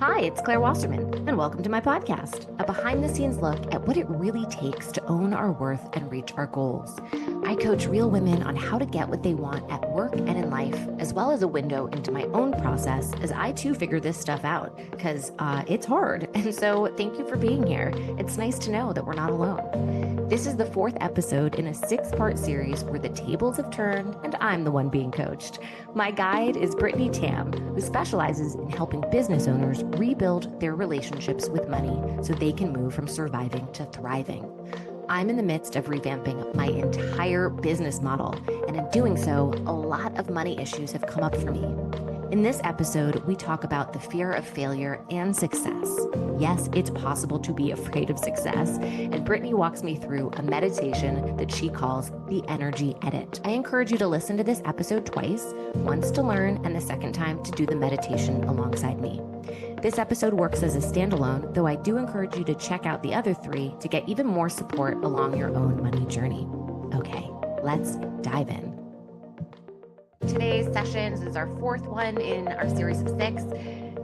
Hi, it's Claire Wasserman, and welcome to my podcast, a behind-the-scenes look at what it really takes to own our worth and reach our goals. I coach real women on how to get what they want at work and in life, as well as a window into my own process as I too figure this stuff out, because it's hard. And so thank you for being here. It's nice to know that we're not alone. This is the fourth episode in a 6-part series where the tables have turned and I'm the one being coached. My guide is Brittany Tam, who specializes in helping business owners rebuild their relationships with money so they can move from surviving to thriving. I'm in the midst of revamping my entire business model, and in doing so, a lot of money issues have come up for me. In this episode, we talk about the fear of failure and success. Yes, it's possible to be afraid of success, and Brittany walks me through a meditation that she calls the energy edit. I encourage you to listen to this episode twice, once to learn and the second time to do the meditation alongside me. This episode works as a standalone, though I do encourage you to check out the other 3 to get even more support along your own money journey. Okay, let's dive in. Today's sessions is our 4th one in our series of 6.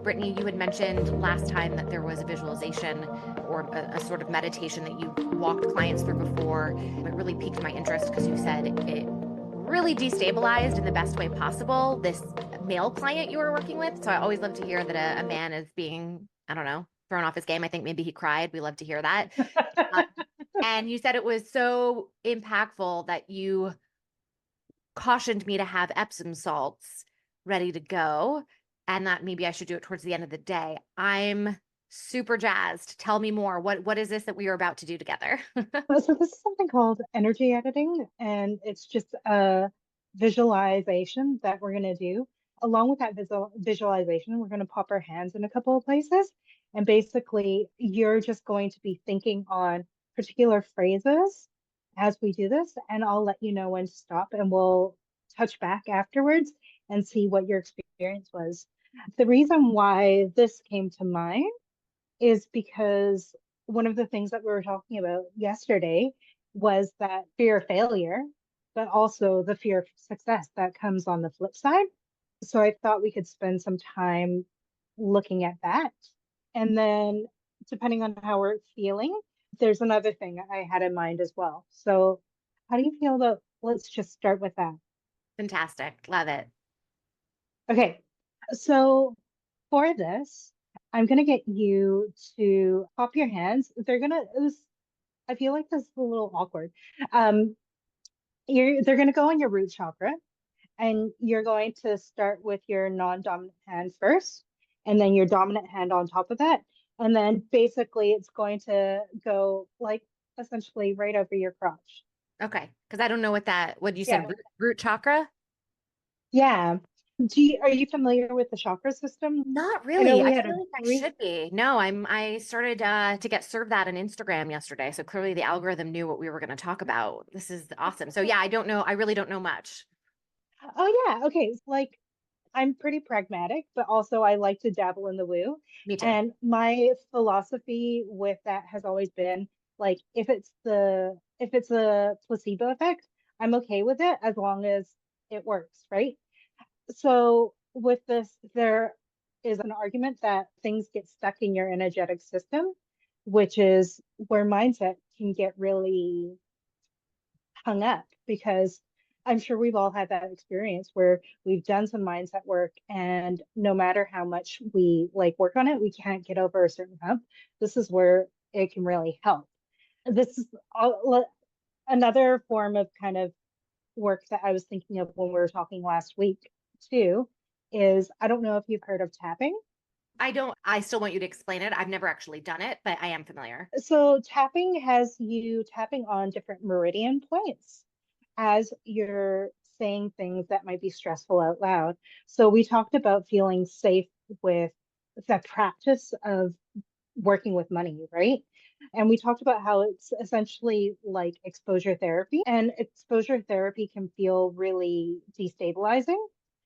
Brittany, you had mentioned last time that there was a visualization or a sort of meditation that you walked clients through before. It really piqued my interest because you said it really destabilized in the best way possible this male client you were working with. So I always love to hear that a man is being, I don't know, thrown off his game. I think maybe he cried. We love to hear that. And you said it was so impactful that you cautioned me to have Epsom salts ready to go and that maybe I should do it towards the end of the day. I'm super jazzed. Tell me more. What is this that we are about to do together? So this is something called energy editing, and it's just a visualization that we're going to do. Along with that visualization, we're going to pop our hands in a couple of places, and basically you're just going to be thinking on particular phrases as we do this, and I'll let you know when to stop, and we'll touch back afterwards and see what your experience was. The reason why this came to mind is because one of the things that we were talking about yesterday was that fear of failure, but also the fear of success that comes on the flip side. So I thought we could spend some time looking at that. And then, depending on how we're feeling, there's another thing I had in mind as well. So, how do you feel about let's just start with that? Fantastic. Love it. Okay. So, for this, I'm going to get you to pop your hands. I feel like this is a little awkward. Um, they're going to go on your root chakra, and you're going to start with your non-dominant hand first, and then your dominant hand on top of that. And then basically it's going to go like essentially right over your crotch. Okay. Because I don't know what you said, Yeah. root chakra? Yeah. Are you familiar with the chakra system? Not I know really. I we had feel a like I brief. should be. No, I started to get served that on Instagram yesterday. So clearly the algorithm knew what we were going to talk about. This is awesome. So yeah, I don't know. I really don't know much. Oh yeah, okay. It's like I'm pretty pragmatic, but also I like to dabble in the woo. Me too. And my philosophy with that has always been like if it's a placebo effect, I'm okay with it as long as it works, right? So with this, there is an argument that things get stuck in your energetic system, which is where mindset can get really hung up because I'm sure we've all had that experience where we've done some mindset work and no matter how much we like work on it, we can't get over a certain hump. This is where it can really help. This is another form of kind of work that I was thinking of when we were talking last week too is I don't know if you've heard of tapping. I still want you to explain it. I've never actually done it, but I am familiar. So tapping has you tapping on different meridian points as you're saying things that might be stressful out loud. So we talked about feeling safe with the practice of working with money, right? And we talked about how it's essentially like exposure therapy, and exposure therapy can feel really destabilizing.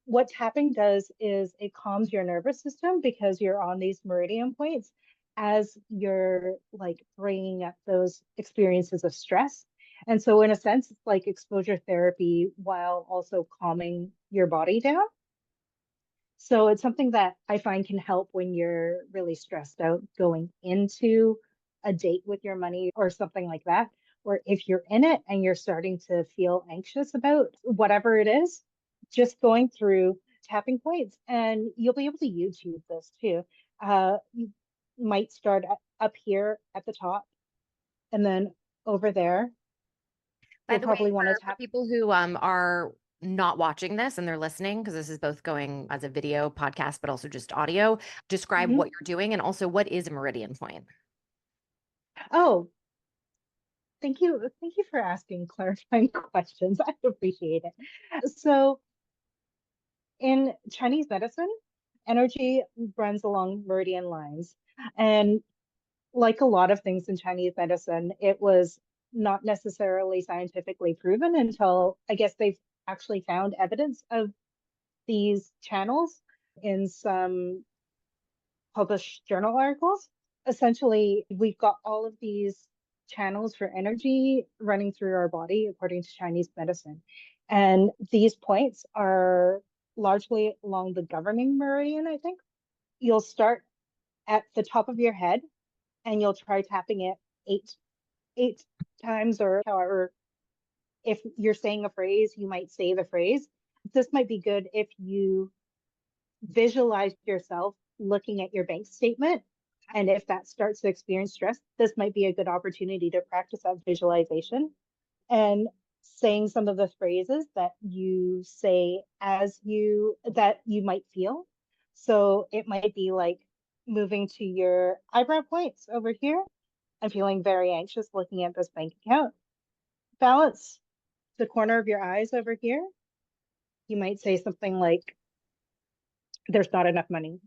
What tapping does is it calms your nervous system because you're on these meridian points as you're like bringing up those experiences of stress. And so, in a sense, it's like exposure therapy while also calming your body down. So it's something that I find can help when you're really stressed out going into a date with your money or something like that. Or if you're in it and you're starting to feel anxious about whatever it is, just going through tapping points. And you'll be able to YouTube this too. You might start up here at the top and then over there. By You'll the way, probably want to for tap. people who are not watching this and they're listening, because this is both going as a video podcast, but also just audio, describe Mhm. what you're doing and also what is a meridian point. Oh, thank you. Thank you for asking clarifying questions. I appreciate it. So, in Chinese medicine, energy runs along meridian lines. And like a lot of things in Chinese medicine, it was not necessarily scientifically proven until I guess they've actually found evidence of these channels in some published journal articles. Essentially, we've got all of these channels for energy running through our body according to Chinese medicine. And these points are largely along the governing meridian, I think. You'll start at the top of your head and you'll try tapping it eight times or however. If you're saying a phrase, you might say the phrase. This might be good if you visualize yourself looking at your bank statement. And if that starts to experience stress, this might be a good opportunity to practice that visualization and saying some of the phrases that you say as you that you might feel. So it might be like moving to your eyebrow points over here. I'm feeling very anxious looking at this bank account. Balance the corner of your eyes over here. You might say something like, there's not enough money.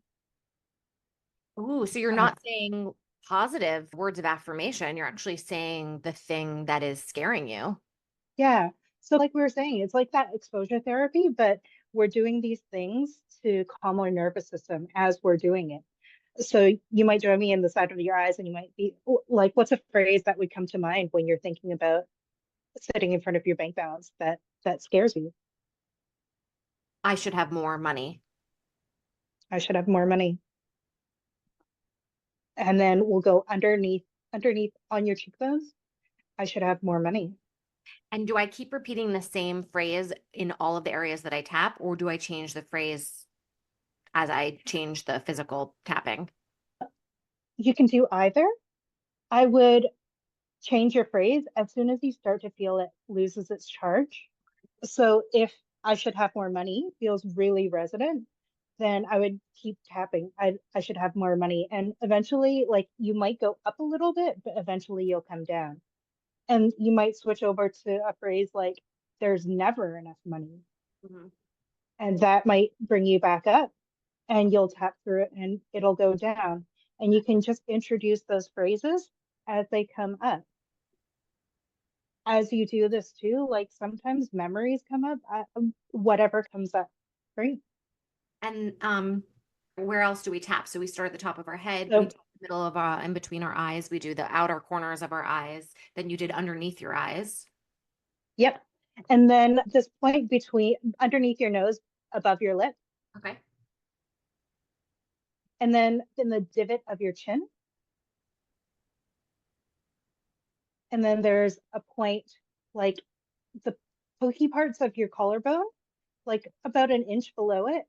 Ooh, so you're Uh, not saying positive words of affirmation. You're actually saying the thing that is scaring you. Yeah. So, like we were saying, it's like that exposure therapy, but we're doing these things to calm our nervous system as we're doing it. So, you might join me in the side of your eyes, and you might be like, what's a phrase that would come to mind when you're thinking about sitting in front of your bank balance that scares you? I should have more money. I should have more money. And then we'll go underneath on your cheekbones. I should have more money. And do I keep repeating the same phrase in all of the areas that I tap, or do I change the phrase as I change the physical tapping? You can do either. I would change your phrase as soon as you start to feel it loses its charge. So if I should have more money feels really resonant, then I would keep tapping. I should have more money. And eventually, like you might go up a little bit, but eventually you'll come down. And you might switch over to a phrase like, there's never enough money. Mhm. And that might bring you back up and you'll tap through it and it'll go down. And you can just introduce those phrases as they come up. As you do this too, like sometimes memories come up, whatever comes up, right? And where else do we tap? So we start at the top of our head, we So, do the middle of our in between our eyes, we do the outer corners of our eyes, then you did underneath your eyes. yep. And then this point between underneath your nose, above your lip, Okay. and then in the divot of your chin. And then there's a point like the pokey parts of your collarbone, like about an inch below it.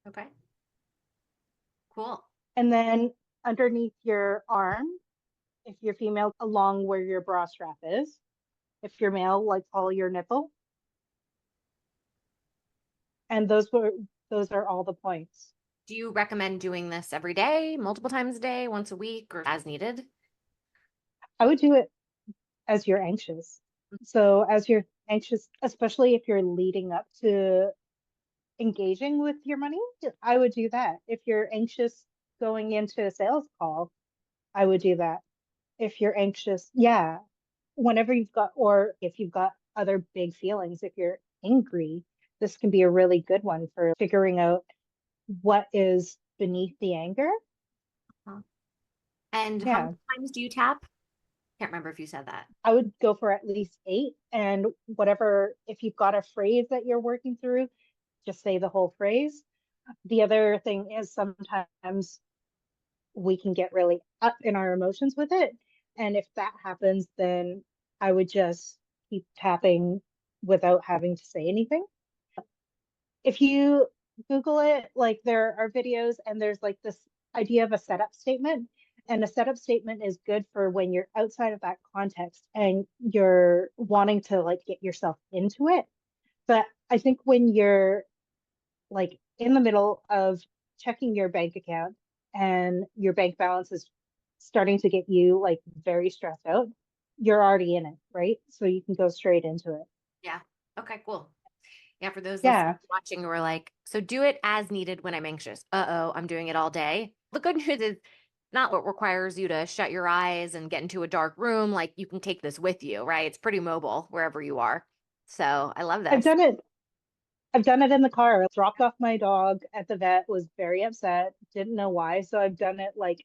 Okay. Cool. And then underneath your arm, if you're female, along where your bra strap is. If you're male, like follow your nipple. And those are all the points. Do you recommend doing this every day, multiple times a day, once a week, or as needed? I would do it as you're anxious. So as you're anxious, especially if you're leading up to engaging with your money, I would do that. If you're anxious going into a sales call, I would do that. If you're anxious, yeah, whenever you've got, or if you've got other big feelings, if you're angry, this can be a really good one for figuring out what is beneath the anger. Huh. And how Yeah, many times do you tap? Can't remember if you said that. I would go for at least eight. And whatever, if you've got a phrase that you're working through, just say the whole phrase. The other thing is sometimes we can get really up in our emotions with it. And if that happens, then I would just keep tapping without having to say anything. If you Google it, like there are videos and there's like this idea of a setup statement. And a setup statement is good for when you're outside of that context and you're wanting to like get yourself into it. But I think when you're like in the middle of checking your bank account and your bank balance is starting to get you like very stressed out, you're already in it, right? So you can go straight into it. Yeah. Okay, cool. Yeah, for those listening Yeah, watching who are like, so do it as needed when I'm anxious. Uh-oh, I'm doing it all day. The good news is not what requires you to shut your eyes and get into a dark room. Like you can take this with you, right? It's pretty mobile wherever you are. So I love I've this. done it. I've done it in the car. I dropped off my dog at the vet, was very upset, didn't know why. So I've done it like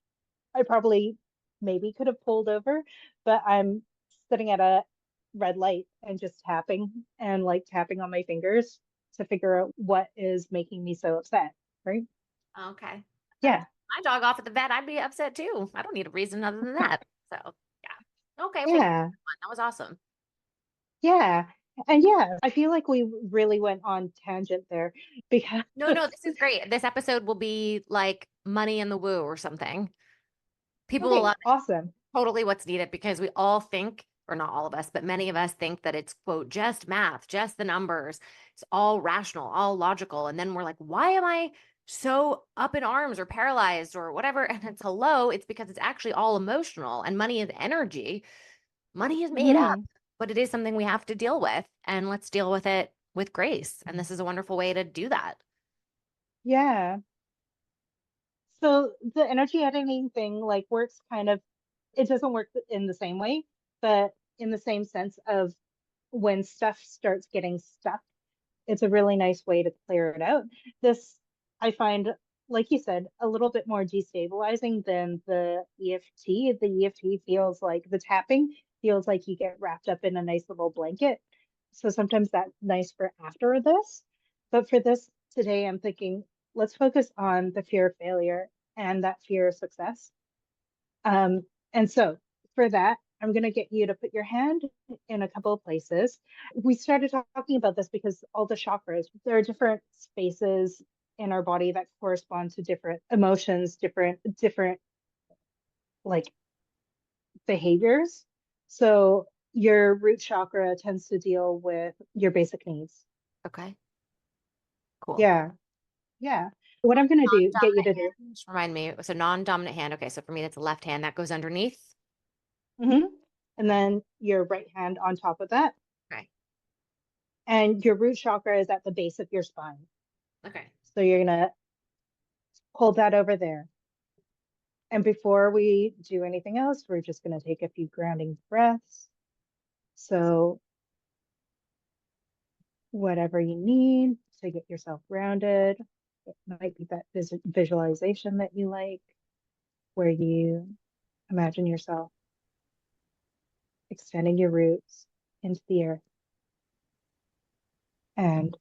I probably maybe could have pulled over, but I'm sitting at a red light and just tapping and like tapping on my fingers to figure out what is making me so upset, right? Okay. That's Yeah, my dog off at the vet. I'd be upset too. I don't need a reason other than that. So yeah. Okay. Well, yeah, that was awesome. yeah. And yeah, I feel like we really went on tangent there because No, no, this is great. This episode will be like money in the woo or something. People will okay, love awesome. totally what's needed because we all think, or not all of us, but many of us think that it's, quote, just math, just the numbers. It's all rational, all logical. And then we're like, why am I so up in arms or paralyzed or whatever? And it's hello, it's because it's actually all emotional and money is energy. Money is made up, Hmm. but it is something we have to deal with. And let's deal with it with grace. And this is a wonderful way to do that. Yeah. So the energy editing thing like works kind of, it doesn't work in the same way, but in the same sense of when stuff starts getting stuck, it's a really nice way to clear it out. This I find, like you said, a little bit more destabilizing than the EFT. The EFT feels like the tapping feels like you get wrapped up in a nice little blanket. So sometimes that's nice for after this. But for this today, I'm thinking, let's focus on the fear of failure and that fear of success. And so for that, I'm going to get you to put your hand in a couple of places. We started talking about this because all the chakras, there are different spaces in our body that correspond to different emotions, different like behaviors. So your root chakra tends to deal with your basic needs. Okay, cool. Yeah, yeah. What I'm going to do, get you Non-dominant to do. hand, just remind me. So non-dominant hand. Okay, so for me, that's the left hand that goes underneath. Mhm. And then your right hand on top of that. Okay. And your root chakra is at the base of your spine. Okay. So you're going to hold that over there. And before we do anything else, we're just going to take a few grounding breaths. So, whatever you need to get yourself grounded, it might be that visualization that you like, where you imagine yourself extending your roots into the earth. And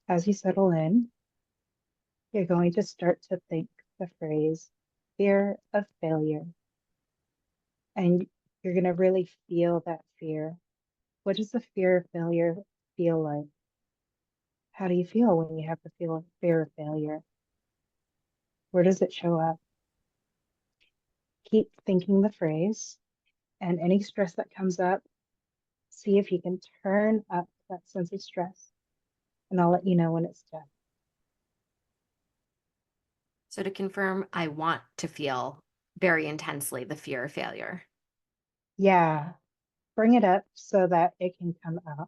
as you settle in, you're going to start to think the phrase fear of failure. And you're going to really feel that fear. What does the fear of failure feel like? How do you feel when you have the feel fear of failure? Where does it show up? Keep thinking the phrase, and any stress that comes up, see if you can turn up that sense of stress. And I'll let you know when it's done. So to confirm, I want to feel very intensely the fear of failure. Yeah, bring it up so that it can come out.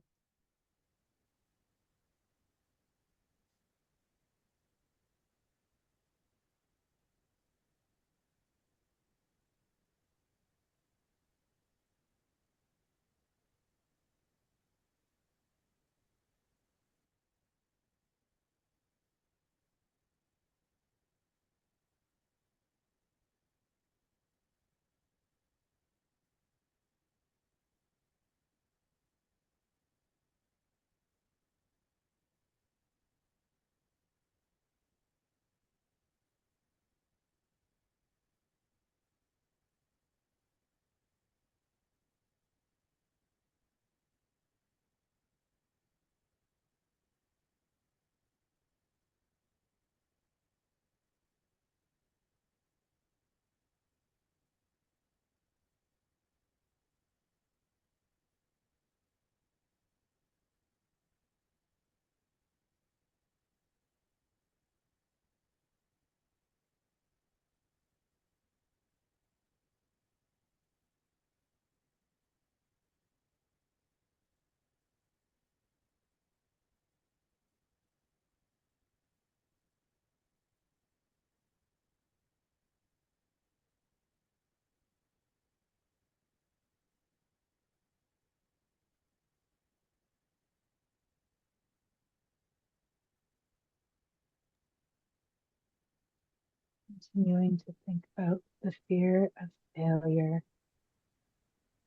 Continuing to think about the fear of failure.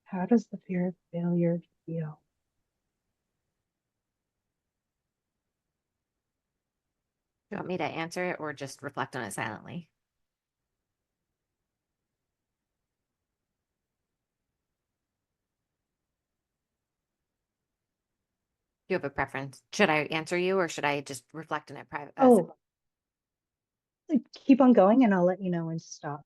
How does the fear of failure feel? You want me to answer it or just reflect on it silently? Do you have a preference? Should I answer you or should I just reflect on it private? Oh, keep on going and I'll let you know when to stop.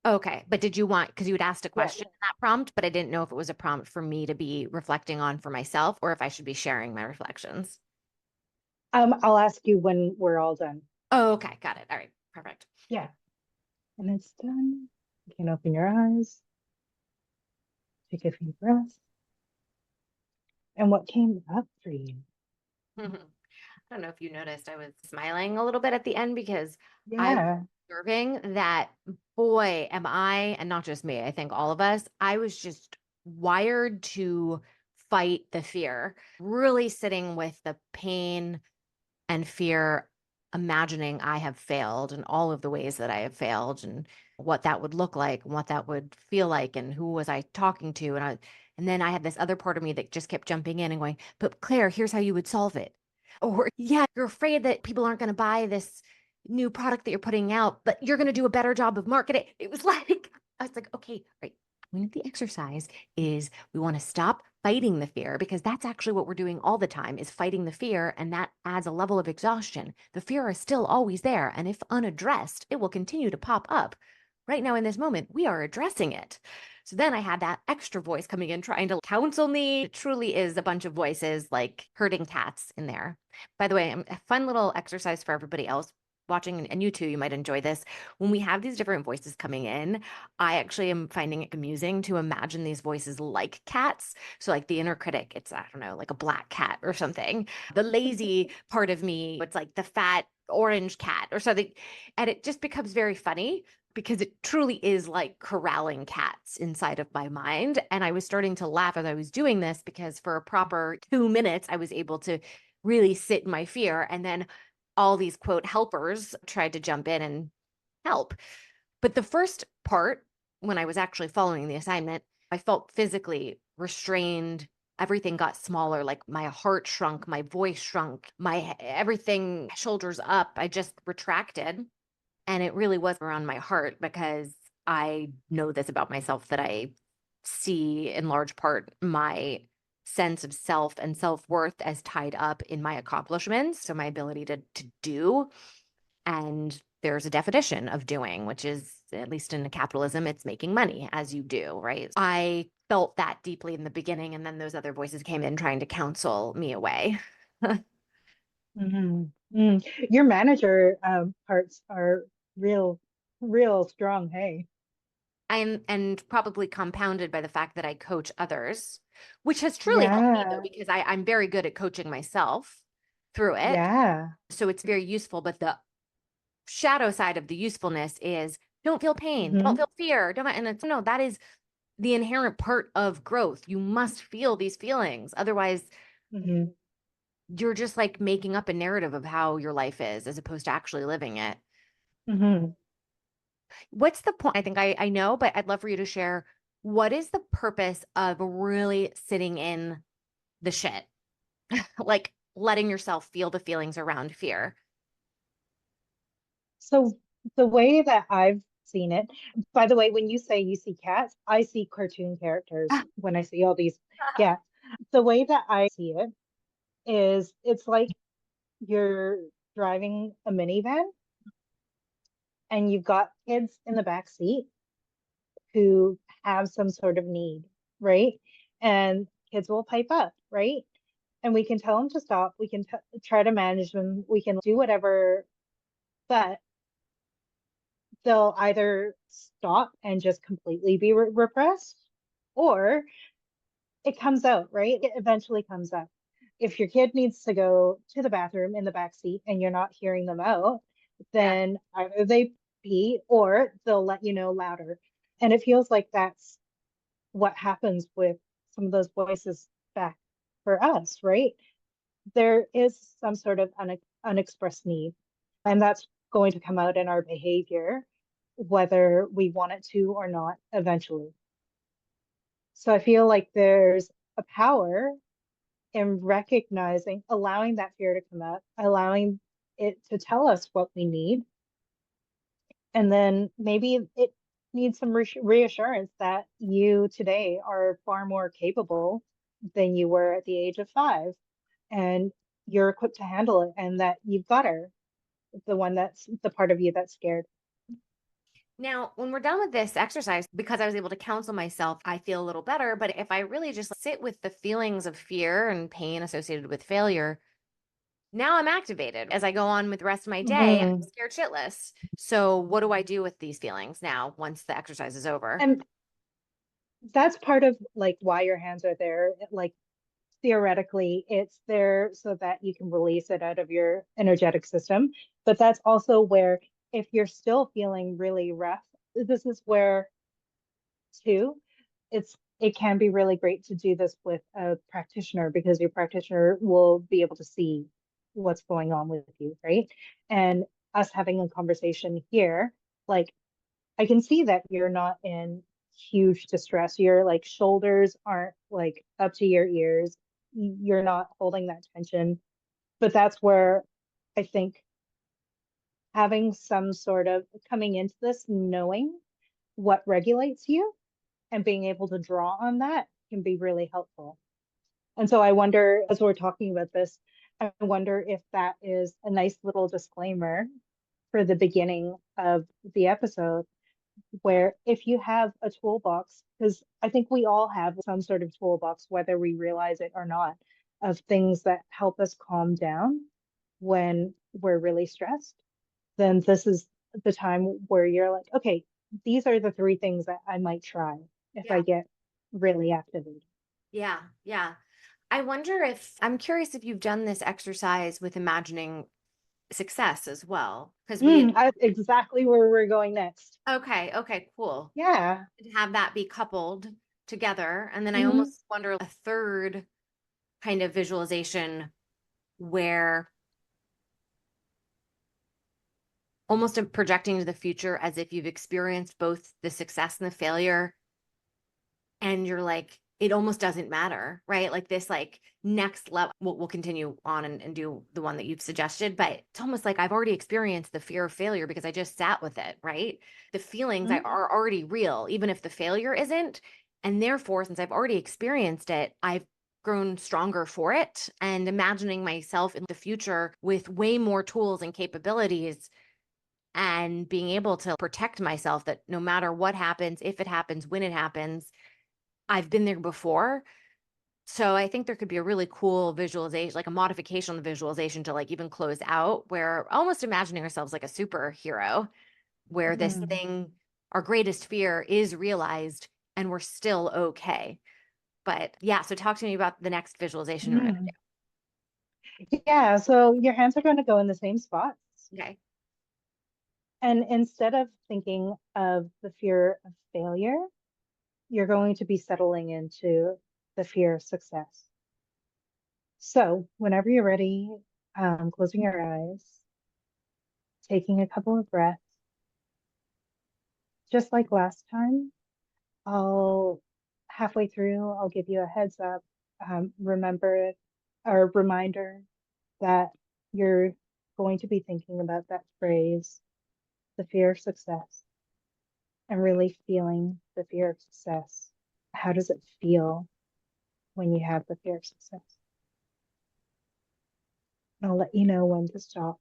Okay. But did you want, because you had asked a Yeah. question in that prompt, but I didn't know if it was a prompt for me to be reflecting on for myself or if I should be sharing my reflections. I'll ask you when we're all done. Oh, okay. Got it. All right. Perfect. Yeah. And it's done. You can open your eyes, take a few breaths. And what came up for you? I don't know if you noticed, I was smiling a little bit at the end because I was Yeah. observing that, boy, am I, and not just me, I think all of us, I was just wired to fight the fear, really sitting with the pain and fear, imagining I have failed and all of the ways that I have failed and what that would look like and what that would feel like and who was I talking to. And then I had this other part of me that just kept jumping in and going, but Claire, here's how you would solve it. Or, yeah, you're afraid that people aren't going to buy this new product that you're putting out, but you're going to do a better job of marketing. It was like, I was like, okay, right. Point of the exercise is we want to stop fighting the fear because that's actually what we're doing all the time is fighting the fear. And that adds a level of exhaustion. The fear is still always there. And if unaddressed, it will continue to pop up. Right now in this moment, we are addressing it. So then I had that extra voice coming in trying to counsel me. It truly is a bunch of voices like herding cats in there. By the way, a fun little exercise for everybody else watching, and you too, you might enjoy this. When we have these different voices coming in, I actually am finding it amusing to imagine these voices like cats. So, like the inner critic, it's, I don't know, like a black cat or something. The lazy part of me, it's like the fat orange cat or something. And it just becomes very funny because it truly is like corralling cats inside of my mind. And I was starting to laugh as I was doing this because for a proper 2 minutes, I was able to really sit in my fear. And then all these quote helpers tried to jump in and help. But the first part, when I was actually following the assignment, I felt physically restrained. Everything got smaller, like my heart shrunk, my voice shrunk, my everything, shoulders up. I just retracted. And it really was around my heart because I know this about myself that I see in large part my sense of self and self-worth as tied up in my accomplishments. So my ability to do. And there's a definition of doing, which is, at least in capitalism, it's making money as you do, right? I felt that deeply in the beginning, and then those other voices came in trying to counsel me away. Mhm. Your manager parts are real, real strong. Hey. And probably compounded by the fact that I coach others, which has truly helped me though, Yeah. because I'm very good at coaching myself through it. Yeah. So it's very useful. But the shadow side of the usefulness is don't feel pain, don't Hmm. feel fear, don't, and it's no, that is the inherent part of growth. You must feel these feelings. Otherwise, Hmm. you're just like making up a narrative of how your life is as opposed to actually living it. Hmm. What's the point? I think I know, but I'd love for you to share what is the purpose of really sitting in the shit? Like letting yourself feel the feelings around fear. So the way that I've seen it, by the way, when you say you see cats, I see cartoon characters when I see all these. Yeah. The way that I see it is it's like you're driving a minivan and you've got kids in the back seat who have some sort of need, right? And kids will pipe up, right? And we can tell them to stop. We can try to manage them. We can do whatever, but they'll either stop and just completely be repressed, or it comes out, right? It eventually comes out. If your kid needs to go to the bathroom in the back seat and you're not hearing them out, Yeah. then either they pee or they'll let you know louder. And it feels like that's what happens with some of those voices back for us, right? There is some sort of unexpressed need. And that's going to come out in our behavior, whether we want it to or not, eventually. So I feel like there's a power in recognizing, allowing that fear to come up, allowing it to tell us what we need. And then maybe it needs some reassurance that you today are far more capable than you were at the age of 5. And you're equipped to handle it, and that you've got her, the one that's the part of you that's scared. Now, when we're done with this exercise, because I was able to counsel myself, I feel a little better. But if I really just sit with the feelings of fear and pain associated with failure, now I'm activated. As I go on with the rest of my day, I'm Mhm. scared shitless. So, what do I do with these feelings now once the exercise is over? And that's part of like why your hands are there. Like theoretically, it's there so that you can release it out of your energetic system. But that's also where, if you're still feeling really rough, this is where too, it can be really great to do this with a practitioner, because your practitioner will be able to see what's going on with you, right? And us having a conversation here, like I can see that you're not in huge distress. Your like shoulders aren't like up to your ears. You're not holding that tension. But that's where I think having some sort of coming into this knowing what regulates you and being able to draw on that can be really helpful. And so I wonder, as we're talking about this, I wonder if that is a nice little disclaimer for the beginning of the episode, where if you have a toolbox, because I think we all have some sort of toolbox, whether we realize it or not, of things that help us calm down when we're really stressed, then this is the time where you're like, okay, these are the 3 things that I might try if I Yeah. get really activated. Yeah. Yeah. I wonder if I'm curious if you've done this exercise with imagining success as well. Because we had, Exactly where we're going next. okay, okay, cool. Yeah. To have that be coupled together. And then I Hmm. almost wonder a third kind of visualization where almost projecting to the future as if you've experienced both the success and the failure, and you're like, it almost doesn't matter, right? Like this, like next level. We'll continue on and do the one that you've suggested, but it's almost like I've already experienced the fear of failure because I just sat with it, right? The feelings are already real, even if the failure isn't. And therefore, since I've already experienced it, I've grown stronger for it. And imagining myself in the future with way more tools and capabilities and being able to protect myself, that no matter what happens, if it happens, when it happens, I've been there before. So I think there could be a really cool visualization, like a modification on the visualization to like even close out, where almost imagining ourselves like a superhero, where this Hmm. thing, our greatest fear is realized and we're still okay. But yeah, so talk to me about the next visualization we're going Hmm. Yeah, so your hands are going to go in the same spots. to do. Okay. And instead of thinking of the fear of failure, you're going to be settling into the fear of success. So, whenever you're ready, closing your eyes, taking a couple of breaths, just like last time, I'll halfway through, I'll give you a heads up, remember or reminder that you're going to be thinking about that phrase, the fear of success, and really feeling the fear of success. How does it feel when you have the fear of success? And I'll let you know when to stop.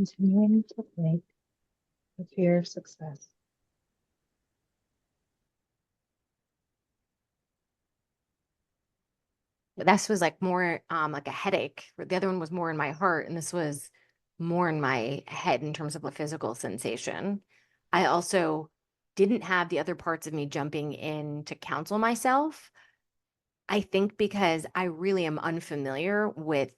Continuing to think the fear of success. This was like more like a headache. The other one was more in my heart, and this was more in my head in terms of a physical sensation. I also didn't have the other parts of me jumping in to counsel myself. I think because I really am unfamiliar with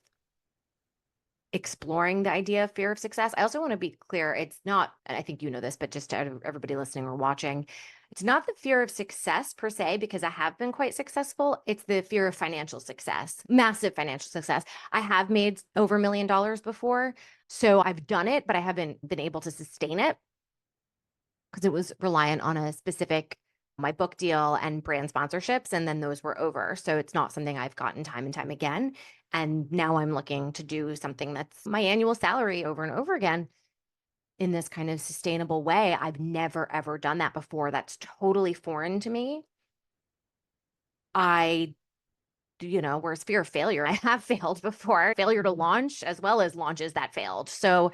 exploring the idea of fear of success. I also want to be clear, it's not, I think you know this, but just to everybody listening or watching, it's not the fear of success per se, because I have been quite successful. It's the fear of financial success, massive financial success. I have made over $1 million before. So I've done it, but I haven't been able to sustain it because it was reliant on a specific my book deal and brand sponsorships, and then those were over. So it's not something I've gotten time and time again. And now I'm looking to do something that's my annual salary over and over again in this kind of sustainable way. I've never ever done that before. That's totally foreign to me. Whereas fear of failure, I have failed before, failure to launch as well as launches that failed. So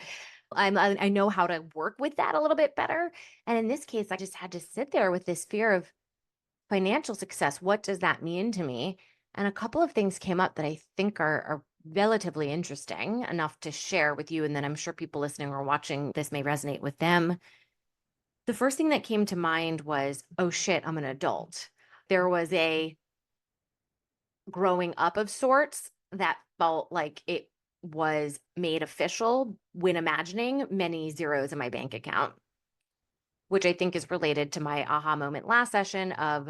I know how to work with that a little bit better. And in this case, I just had to sit there with this fear of financial success. What does that mean to me? And a couple of things came up that I think are relatively interesting enough to share with you. And then I'm sure people listening or watching this may resonate with them. The first thing that came to mind was, oh shit, I'm an adult. There was a growing up of sorts that felt like it was made official when imagining many zeros in my bank account, which I think is related to my aha moment last session of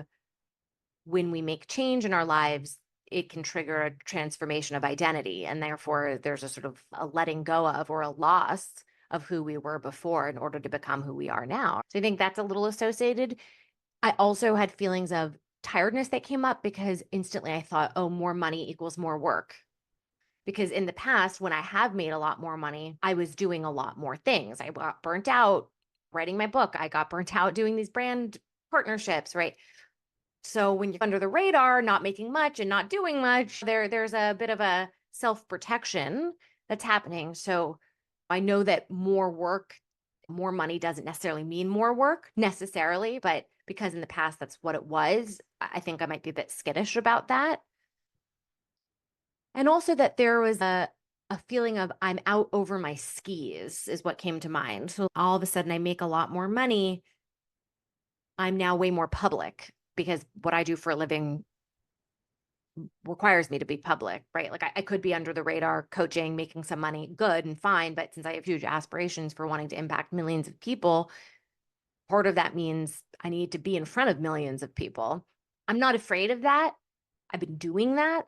when we make change in our lives, it can trigger a transformation of identity. And therefore, there's a sort of a letting go of or a loss of who we were before in order to become who we are now. So I think that's a little associated. I also had feelings of tiredness that came up because instantly I thought, oh, more money equals more work. Because in the past, when I have made a lot more money, I was doing a lot more things. I got burnt out writing my book. I got burnt out doing these brand partnerships, right? So when you're under the radar, not making much and not doing much, there's a bit of a self-protection that's happening. So I know that more work, more money doesn't necessarily mean more work necessarily, but because in the past that's what it was, I think I might be a bit skittish about that. And also that there was a feeling of I'm out over my skis is what came to mind. So all of a sudden I make a lot more money. I'm now way more public because what I do for a living requires me to be public, right? Like I could be under the radar coaching, making some money, good and fine. But since I have huge aspirations for wanting to impact millions of people, part of that means I need to be in front of millions of people. I'm not afraid of that. I've been doing that.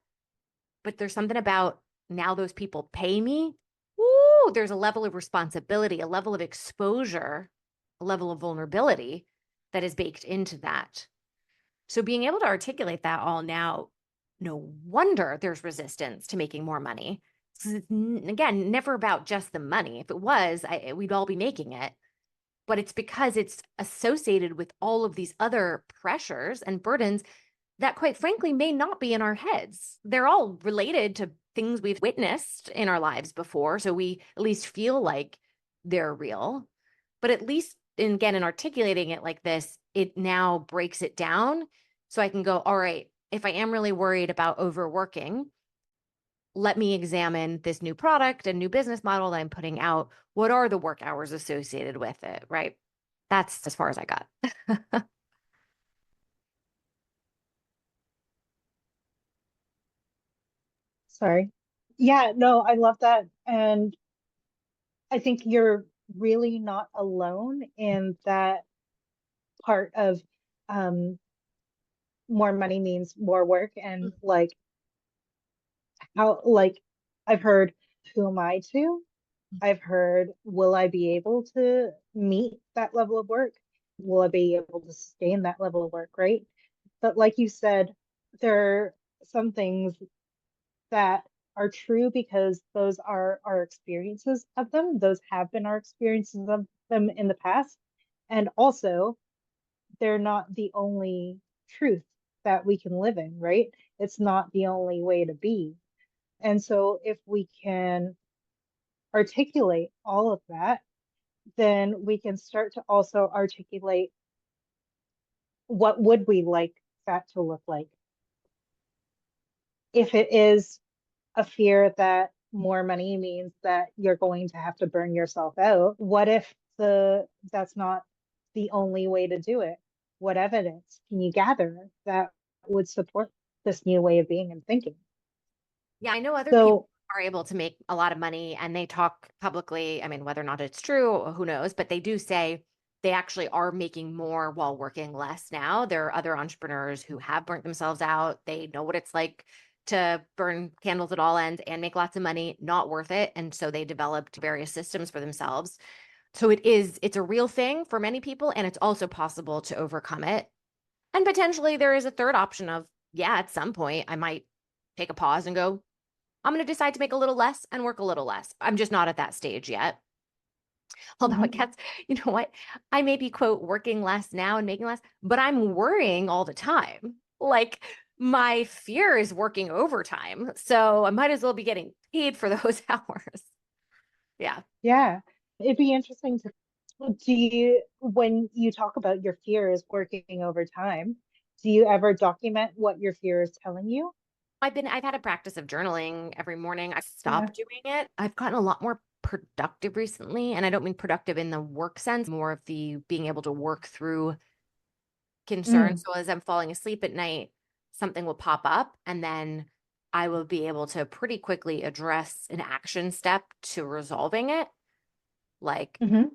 But there's something about now those people pay me. Woo, there's a level of responsibility, a level of exposure, a level of vulnerability that is baked into that. So being able to articulate that all now, no wonder there's resistance to making more money. Again, never about just the money. If it was, we'd all be making it. But it's because it's associated with all of these other pressures and burdens that, quite frankly, may not be in our heads. They're all related to things we've witnessed in our lives before. So we at least feel like they're real. But at least, and again, in articulating it like this, it now breaks it down. So I can go, all right, if I am really worried about overworking, let me examine this new product and new business model that I'm putting out. What are the work hours associated with it, right? That's as far as I got. Sorry. Yeah, no, I love that. And I think you're really not alone in that part of um, more money means more work. And like how, like, I've heard, who am I to? I've heard, will I be able to meet that level of work? Will I be able to sustain that level of work, right? But like you said, there are some things that are true because those are our experiences of them. Those have been our experiences of them in the past. And also, they're not the only truth that we can live in, right? It's not the only way to be. And so, if we can articulate all of that, then we can start to also articulate what would we like that to look like. If it is a fear that more money means that you're going to have to burn yourself out, what if that's not the only way to do it? What evidence can you gather that would support this new way of being and thinking? Yeah, I know other people So, are able to make a lot of money and they talk publicly. I mean, whether or not it's true, who knows, but they do say they actually are making more while working less now. There are other entrepreneurs who have burnt themselves out. They know what it's like to burn candles at all ends and make lots of money, not worth it. And so they developed various systems for themselves. So it's a real thing for many people, and it's also possible to overcome it. And potentially there is a third option of, yeah, at some point I might take a pause and go, I'm going to decide to make a little less and work a little less. I'm just not at that stage yet. Although I mhm, guess, you know what? I may be, quote, working less now and making less, but I'm worrying all the time. Like my fear is working overtime. So I might as well be getting paid for those hours. Yeah. yeah, it'd be interesting to do you, when you talk about your fears working over time, do you ever document what your fear is telling you? I've had a practice of journaling every morning. I Yeah. stopped doing it. I've gotten a lot more productive recently. And I don't mean productive in the work sense, more of the being able to work through concerns. Mm, So as I'm falling asleep at night, something will pop up and then I will be able to pretty quickly address an action step to resolving it. Like, hmm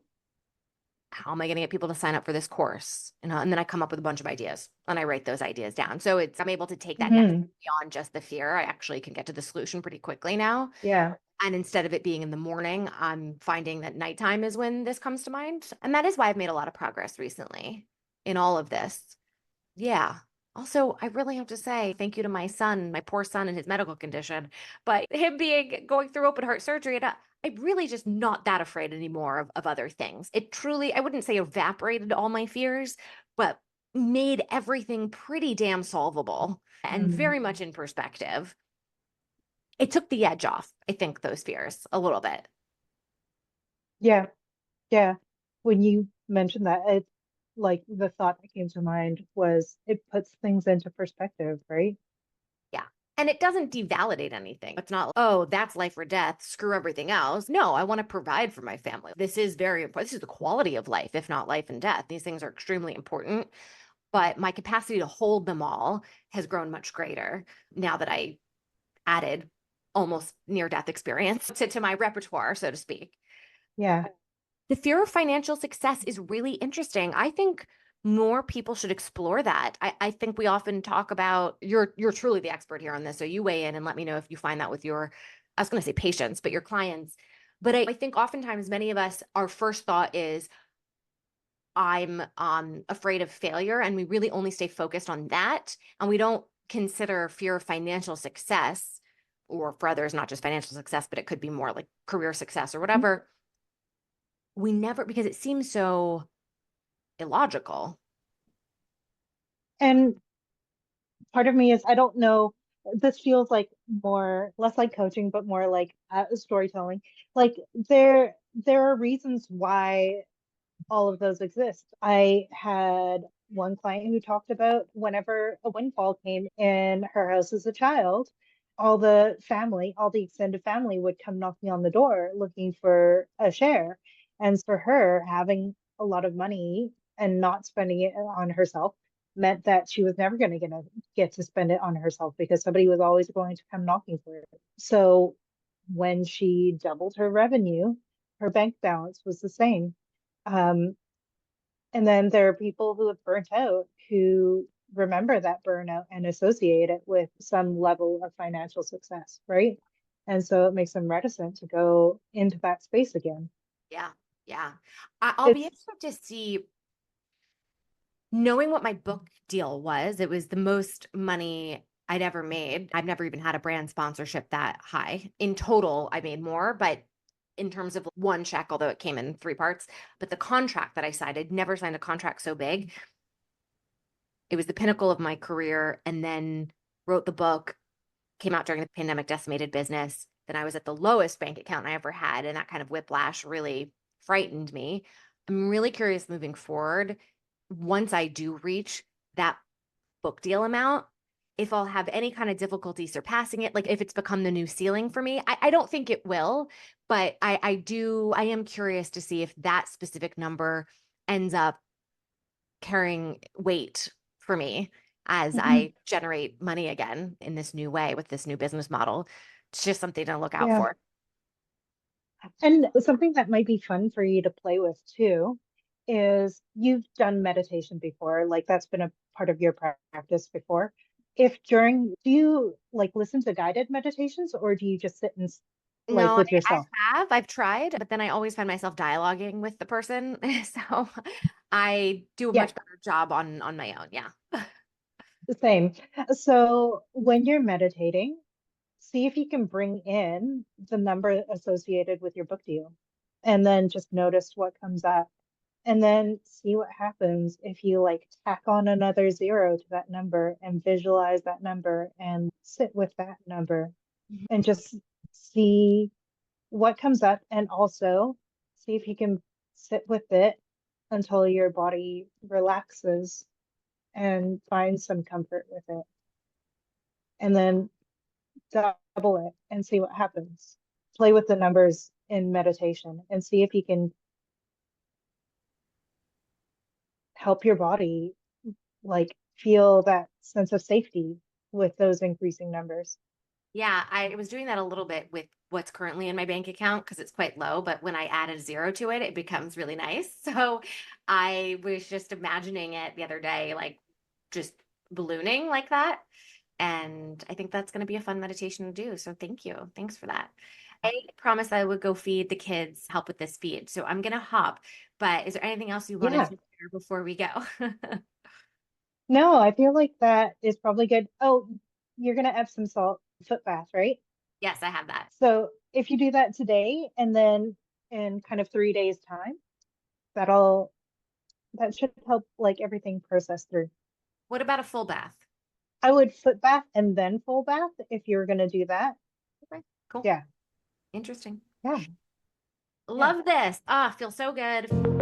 how am I going to get people to sign up for this course? And then I come up with a bunch of ideas and I write those ideas down. So I'm able to take that next hmm beyond just the fear. I actually can get to the solution pretty quickly now. Yeah. And instead of it being in the morning, I'm finding that nighttime is when this comes to mind. And that is why I've made a lot of progress recently in all of this. Yeah. Also, I really have to say thank you to my son, my poor son and his medical condition. But him being going through open heart surgery, and I'm really just not that afraid anymore of other things. It truly, I wouldn't say evaporated all my fears, but made everything pretty damn solvable and Mm. very much in perspective. It took the edge off, I think, those fears a little bit. Yeah. Yeah. When you mentioned that, it like the thought that came to mind was it puts things into perspective, right? Yeah. And it doesn't devalidate anything. It's not, oh, that's life or death. Screw everything else. No, I want to provide for my family. This is very important. This is the quality of life, if not life and death. These things are extremely important. But my capacity to hold them all has grown much greater now that I added almost near death experience to my repertoire, so to speak. Yeah. The fear of financial success is really interesting. I think more people should explore that. I think we often talk about you're truly the expert here on this. So you weigh in and let me know if you find that with your, I was going to say patients, but your clients. But I think oftentimes many of us, our first thought is, I'm afraid of failure. And we really only stay focused on that. And we don't consider fear of financial success, or for others, not just financial success, but it could be more like career success or Mhm. whatever. We never, because it seems so illogical. And part of me is I don't know. This feels like more less like coaching, but more like storytelling. Like there are reasons why all of those exist. I had one client who talked about whenever a windfall came in her house as a child, all the family, all the extended family would come knocking on the door looking for a share. And for her, having a lot of money and not spending it on herself meant that she was never going to get to spend it on herself because somebody was always going to come knocking for it. So when she doubled her revenue, her bank balance was the same. Um, and then there are people who have burnt out who remember that burnout and associate it with some level of financial success, right? And so it makes them reticent to go into that space again. Yeah. Yeah. I'll be It's, interested to see, knowing what my book deal was. It was the most money I'd ever made. I've never even had a brand sponsorship that high. In total, I made more, but in terms of one check, although it came in three parts, but the contract that I signed, I'd never signed a contract so big. It was the pinnacle of my career. And then wrote the book, came out during the pandemic, decimated business. then I was at the lowest bank account I ever had. And that kind of whiplash really frightened me. I'm really curious moving forward, once I do reach that book deal amount, if I'll have any kind of difficulty surpassing it, like if it's become the new ceiling for me. I don't think it will, but I am curious to see if that specific number ends up carrying weight for me as Mhm. I generate money again in this new way with this new business model. It's just something to look out Yeah. for. And something that might be fun for you to play with too is you've done meditation before, like that's been a part of your practice before. If during, do you like listen to guided meditations or do you just sit and like No, with I yourself? I've tried, but then I always find myself dialoguing with the person. So I do a Yeah, much better job on my own. Yeah. the same. So when you're meditating, see if you can bring in the number associated with your book deal and then just notice what comes up. And then see what happens if you like tack on another zero to that number and visualize that number and sit with that number and just see what comes up and also see if you can sit with it until your body relaxes and find some comfort with it. And then double it and see what happens. Play with the numbers in meditation and see if you can help your body like feel that sense of safety with those increasing numbers. Yeah, I was doing that a little bit with what's currently in my bank account because it's quite low, but when I add a zero to it, it becomes really nice. So I was just imagining it the other day, like just ballooning like that. And I think that's going to be a fun meditation to do. So thank you. Thanks for that. I promised I would go feed the kids, help with this feed. So I'm going to hop. But is there anything else you wanted to Yeah. share before we go? No, I feel like that is probably good. Oh, you're gonna Epsom salt foot bath, right? Yes, I have that. So if you do that today and then in kind of 3 days time, that'll that should help like everything process through. What about a full bath? I would foot bath and then full bath if you were gonna do that. Okay, cool. Yeah, Interesting. yeah, yeah. Love this. Ah, feels so good.